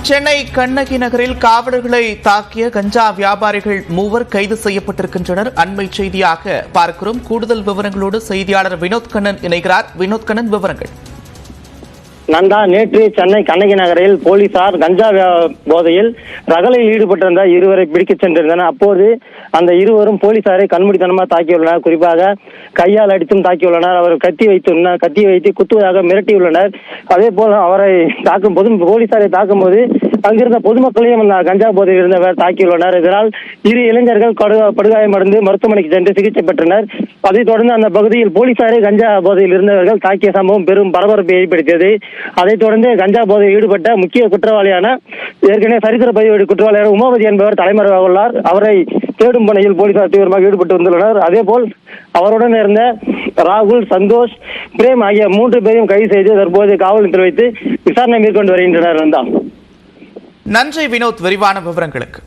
சென்னை கண்ணகி நகரில் காவலர்களை தாக்கிய கஞ்சா வியாபாரிகள் 3 கைது செய்யப்பட்டிருக்கின்றனர். அண்மை செய்தியாக பார்க்கிறோம். கூடுதல் விவரங்களோடு செய்தியாளர் வினோத் கண்ணன் இணைகிறார். வினோத் கண்ணன், விவரங்கள். நந்தா, நேற்று சென்னை கண்ணகி நகரில் போலீசார் கஞ்சா போதையில் ரகளையில் ஈடுபட்டிருந்த இருவரை பிடிக்கச் சென்றிருந்தனர். அப்போது அந்த இருவரும் போலீசாரை கண்மூடித்தனமாக தாக்கியுள்ளனர். குறிப்பாக கையால் அடித்தும் தாக்கியுள்ளனர். அவர் கத்தியை வைத்து குத்துவதாக மிரட்டியுள்ளனர். அதே போல் அவரை போலீசாரை தாக்கும் போது அங்கிருந்த பொதுமக்களையும் கஞ்சா போதையில் இருந்தவர் தாக்கியுள்ளனர். இதனால் இரு இளைஞர்கள் படுகாயமடைந்து மருத்துவமனைக்கு சென்று சிகிச்சை பெற்றனர். அதைத் தொடர்ந்து அந்த பகுதியில் போலீசாரை கஞ்சா போதையில் இருந்தவர்கள் தாக்கிய சம்பவம் பெரும் பரபரப்பை ஏற்படுத்தியது. அதைத் தொடர்ந்து கஞ்சா போதையில் ஈடுபட்ட முக்கிய குற்றவாளியான ஏற்கனவே சரித்திர பதிவேடு குற்றவாளியான உமாபதி என்பவர் தலைமறைவாக உள்ளார். அவரை தேடும் பணியில் போலீசார் தீவிரமாக ஈடுபட்டு வந்துள்ளனர். அதேபோல் அவருடன் இருந்த ராகுல், சந்தோஷ், பிரேம் ஆகிய 3 பேரையும் கைது செய்து தற்போது காவல் நிலையத்தில் வைத்து விசாரணை மேற்கொண்டு வருகின்றனர். நன்றி வினோத், விரிவான விவரங்களுக்கு.